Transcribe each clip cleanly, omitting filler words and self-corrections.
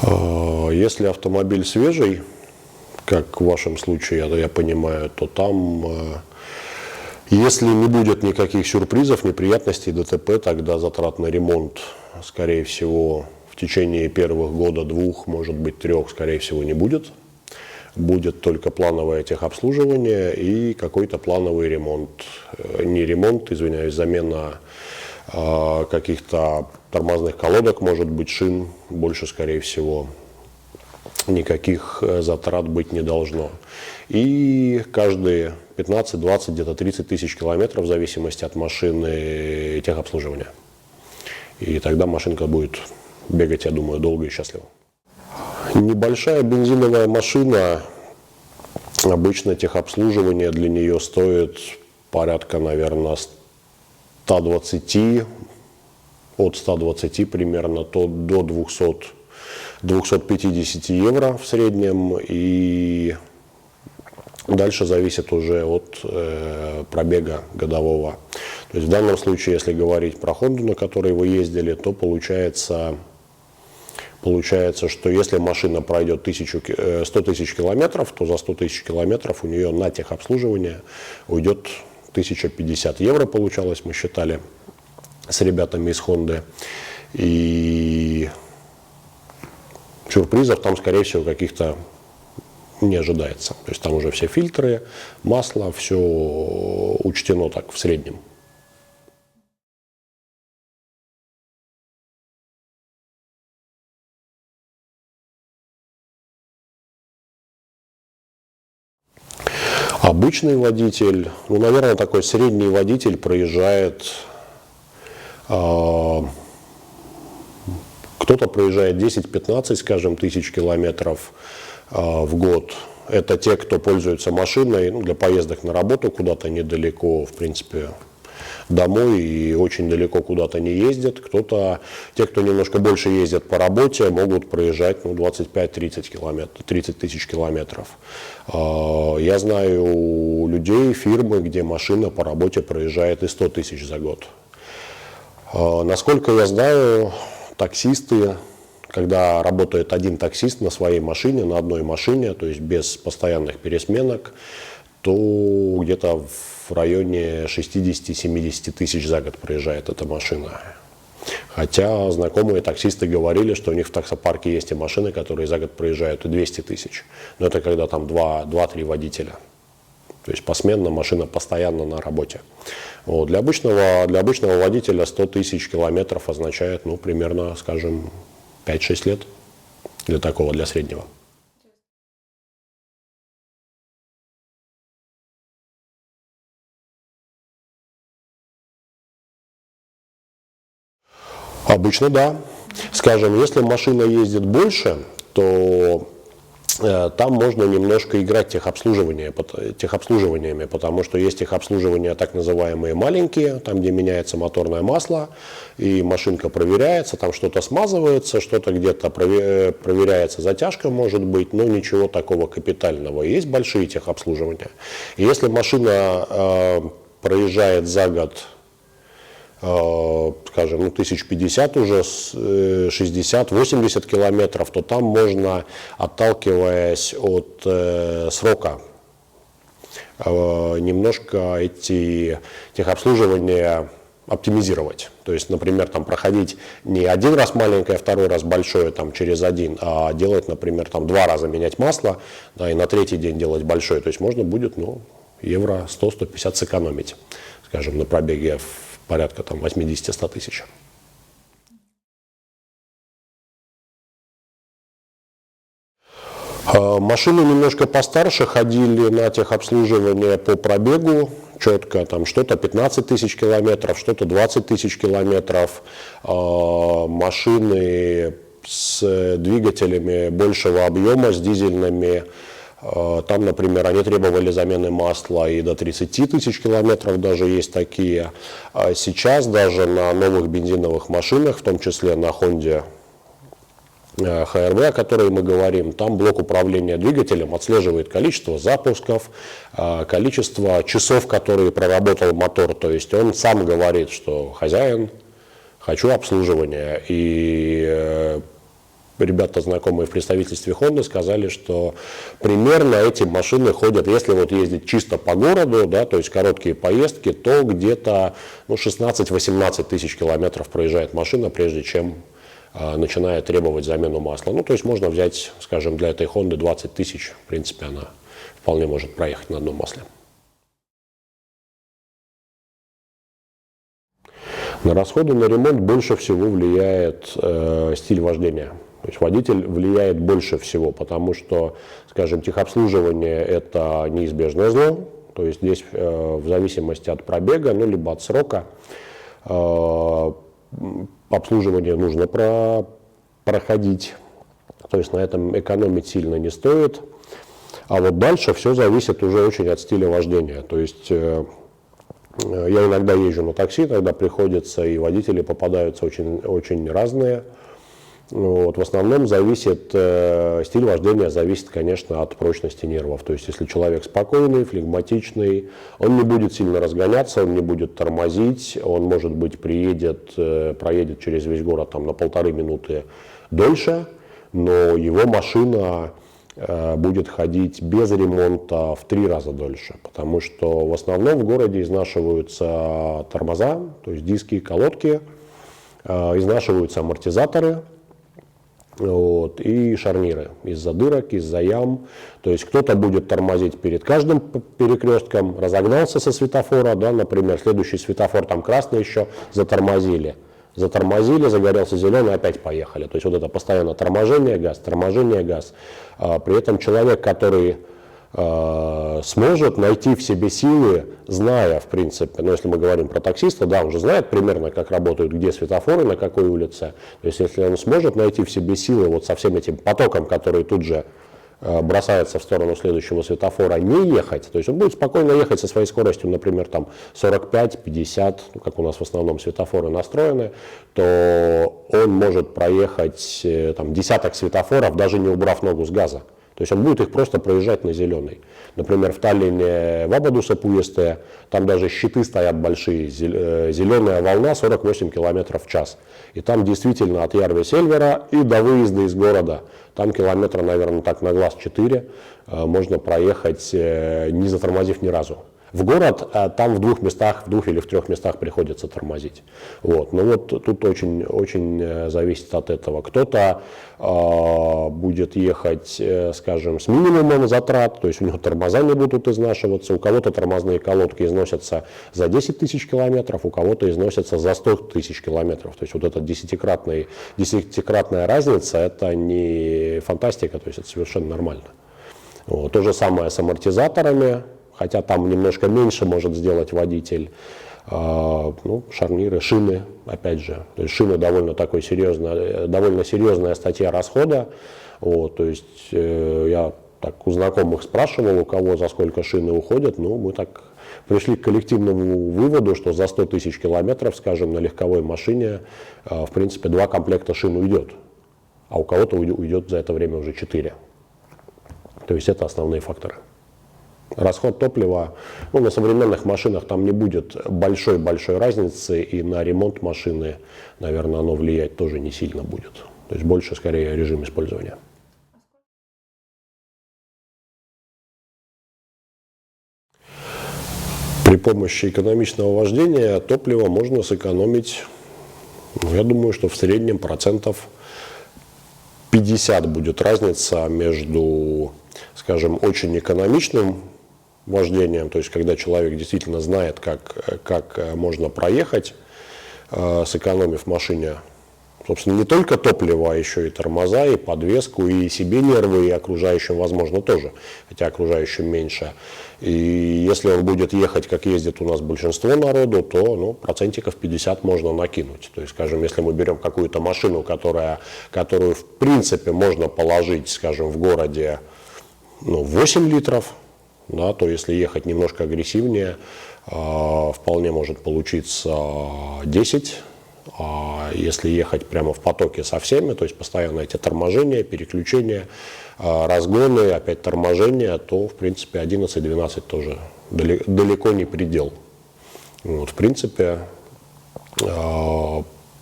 Если автомобиль свежий, как в вашем случае, я понимаю, то там, если не будет никаких сюрпризов, неприятностей, ДТП, тогда затрат на ремонт, скорее всего, в течение первых года-двух, может быть, 3, скорее всего, не будет. Будет только плановое техобслуживание и какой-то плановый ремонт. Не ремонт, извиняюсь, замена каких-то тормозных колодок, может быть, шин, больше, скорее всего, никаких затрат быть не должно. И каждые 15, 20, где-то 30 тысяч километров, в зависимости от машины, техобслуживания. И тогда машинка будет бегать, я думаю, долго и счастливо. Небольшая бензиновая машина, обычно техобслуживание для нее стоит порядка, наверное, 120, от 120 примерно до 250 евро в среднем. И дальше зависит уже от пробега годового. То есть в данном случае, если говорить про Honda, на которой вы ездили, то получается, что если машина пройдет 100 тысяч километров, то за 100 тысяч километров у нее на техобслуживание уйдет 1050 евро, получалось, мы считали с ребятами из Honda. И сюрпризов там, скорее всего, каких-то не ожидается. То есть там уже все фильтры, масло, все учтено так в среднем. Обычный водитель, ну, наверное, такой средний водитель проезжает, кто-то проезжает 10-15, скажем, тысяч километров в год. Это те, кто пользуется машиной, ну, для поездок на работу куда-то недалеко, в принципе, домой и очень далеко куда-то не ездят. Кто-то, те, кто немножко больше ездят по работе, могут проезжать 25-30 тысяч километров. Я знаю людей, фирмы, где машина по работе проезжает и 100 тысяч за год. Насколько я знаю, таксисты, когда работает один таксист на своей машине, на одной машине, то есть без постоянных пересменок, то где-то в районе 60-70 тысяч за год проезжает эта машина. Хотя знакомые таксисты говорили, что у них в таксопарке есть и машины, которые за год проезжают и 200 тысяч. Но это когда там 2-3 водителя. То есть посменно машина постоянно на работе. Вот. Для обычного водителя 100 тысяч километров означает, ну, примерно, скажем, 5-6 лет. Для среднего. Обычно да. Скажем, если машина ездит больше, то там можно немножко играть техобслуживаниями, потому что есть техобслуживания так называемые маленькие, там где меняется моторное масло, и машинка проверяется, там что-то смазывается, что-то где-то проверяется затяжка, может быть, но ничего такого капитального. Есть большие техобслуживания. И если машина проезжает за год, скажем, 1050 уже, 60-80 километров, то там можно, отталкиваясь от срока, немножко эти техобслуживания оптимизировать. То есть, например, там проходить не один раз маленькое, второй раз большое там, через один, а делать, например, там 2 раза менять масло, да, и на 3-й день делать большое. То есть можно будет евро 100-150 сэкономить, скажем, на пробеге порядка там 80-100 тысяч. Машины немножко постарше ходили на техобслуживание по пробегу четко, там что-то 15 тысяч километров, что-то 20 тысяч километров. Машины с двигателями большего объема, с дизельными, там, например, они требовали замены масла и до 30 тысяч километров даже есть такие. Сейчас даже на новых бензиновых машинах, в том числе на Honda HR-V, о которой мы говорим, там блок управления двигателем отслеживает количество запусков, количество часов, которые проработал мотор. То есть он сам говорит, что хозяин, хочу обслуживания. И ребята, знакомые в представительстве Honda, сказали, что примерно эти машины ходят, если вот ездить чисто по городу, да, то есть короткие поездки, то где-то 16-18 тысяч километров проезжает машина, прежде чем начинает требовать замену масла. Ну, то есть можно взять, скажем, для этой Honda 20 тысяч, в принципе, она вполне может проехать на одном масле. На расходы на ремонт больше всего влияет стиль вождения. То есть водитель влияет больше всего, потому что, скажем, техобслуживание – это неизбежное зло. То есть здесь в зависимости от пробега, ну, либо от срока, обслуживание нужно проходить. То есть на этом экономить сильно не стоит. А вот дальше все зависит уже очень от стиля вождения. То есть я иногда езжу на такси, тогда приходится, и водители попадаются очень, очень разные. Вот, в основном зависит, стиль вождения зависит, конечно, от прочности нервов. То есть если человек спокойный, флегматичный, он не будет сильно разгоняться, он не будет тормозить, он, может быть, проедет через весь город там, на 1,5 минуты дольше, но его машина будет ходить без ремонта в 3 раза дольше, потому что в основном в городе изнашиваются тормоза, то есть диски, колодки, изнашиваются амортизаторы, вот, и шарниры из-за дырок, из-за ям. То есть кто-то будет тормозить перед каждым перекрестком, разогнался со светофора, да, например, следующий светофор, там красный еще, затормозили, загорелся зеленый, опять поехали. То есть вот это постоянно торможение, газ. При этом человек, который сможет найти в себе силы, зная, в принципе, ну, если мы говорим про таксиста, да, он же знает примерно, как работают, где светофоры, на какой улице. То есть если он сможет найти в себе силы вот со всем этим потоком, который тут же бросается в сторону следующего светофора, не ехать, то есть он будет спокойно ехать со своей скоростью, например, там 45-50, ну, как у нас в основном светофоры настроены, то он может проехать там десяток светофоров, даже не убрав ногу с газа. То есть он будет их просто проезжать на зеленый. Например, в Таллине в Абадуса Пуесте, там даже щиты стоят большие, зеленая волна 48 км в час. И там действительно от Järvi-Selvera и до выезда из города, там километра, наверное, так на глаз 4, можно проехать, не затормозив ни разу. В город там в 2 местах, в 2 или в 3 местах приходится тормозить. Вот. Но вот тут очень, очень зависит от этого. Кто-то будет ехать, скажем, с минимумом затрат, то есть у него тормоза не будут изнашиваться, у кого-то тормозные колодки износятся за 10 тысяч километров, у кого-то износятся за 100 тысяч километров. То есть вот эта десятикратная разница, это не фантастика, то есть это совершенно нормально. Вот. То же самое с амортизаторами. Хотя там немножко меньше может сделать водитель, ну, шарниры, шины, опять же. То есть шины довольно серьезная статья расхода. Вот, то есть я так у знакомых спрашивал, у кого за сколько шины уходят. Ну, мы так пришли к коллективному выводу, что за 100 тысяч километров, скажем, на легковой машине, в принципе, 2 комплекта шин уйдет. А у кого-то уйдет за это время уже 4. То есть это основные факторы. Расход топлива, ну, на современных машинах там не будет большой разницы, и на ремонт машины, наверное, оно влиять тоже не сильно будет. То есть больше, скорее, режим использования. При помощи экономичного вождения топлива можно сэкономить, ну, я думаю, что в среднем 50% будет разница между, скажем, очень экономичным вождением, то есть когда человек действительно знает, как можно проехать, сэкономив машине, собственно, не только топливо, а еще и тормоза, и подвеску, и себе нервы, и окружающим, возможно, тоже, хотя окружающим меньше. И если он будет ехать, как ездит у нас большинство народу, то, ну, процентиков 50 можно накинуть. То есть, скажем, если мы берем какую-то машину, которую в принципе можно положить, скажем, в городе, ну, 8 литров, да, то если ехать немножко агрессивнее, вполне может получиться 10. А если ехать прямо в потоке со всеми, то есть постоянно эти торможения, переключения, разгоны, опять торможения, то в принципе 11-12 тоже далеко не предел. Вот, в принципе,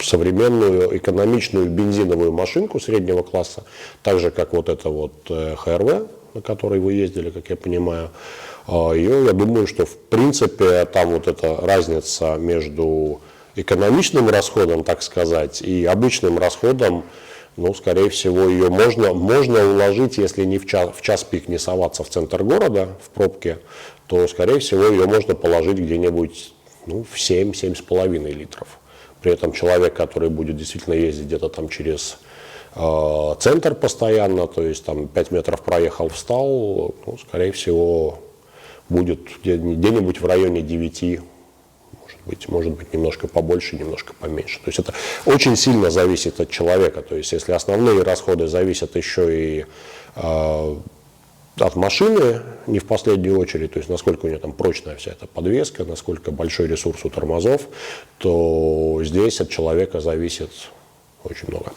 современную экономичную бензиновую машинку среднего класса, так же как вот это вот ХРВ, на которой вы ездили, как я понимаю, ее, я думаю, что в принципе там вот эта разница между экономичным расходом, так сказать, и обычным расходом, ну, скорее всего, ее можно уложить, если не в час пик не соваться в центр города, в пробке, то, скорее всего, ее можно положить где-нибудь, ну, в 7-7,5 литров. При этом человек, который будет действительно ездить где-то там через центр постоянно, то есть там 5 метров проехал, встал, ну, скорее всего, будет где-нибудь в районе 9, может быть немножко побольше, немножко поменьше. То есть это очень сильно зависит от человека. То есть если основные расходы зависят еще и от машины, не в последнюю очередь, то есть насколько у нее там прочная вся эта подвеска, насколько большой ресурс у тормозов, то здесь от человека зависит очень много.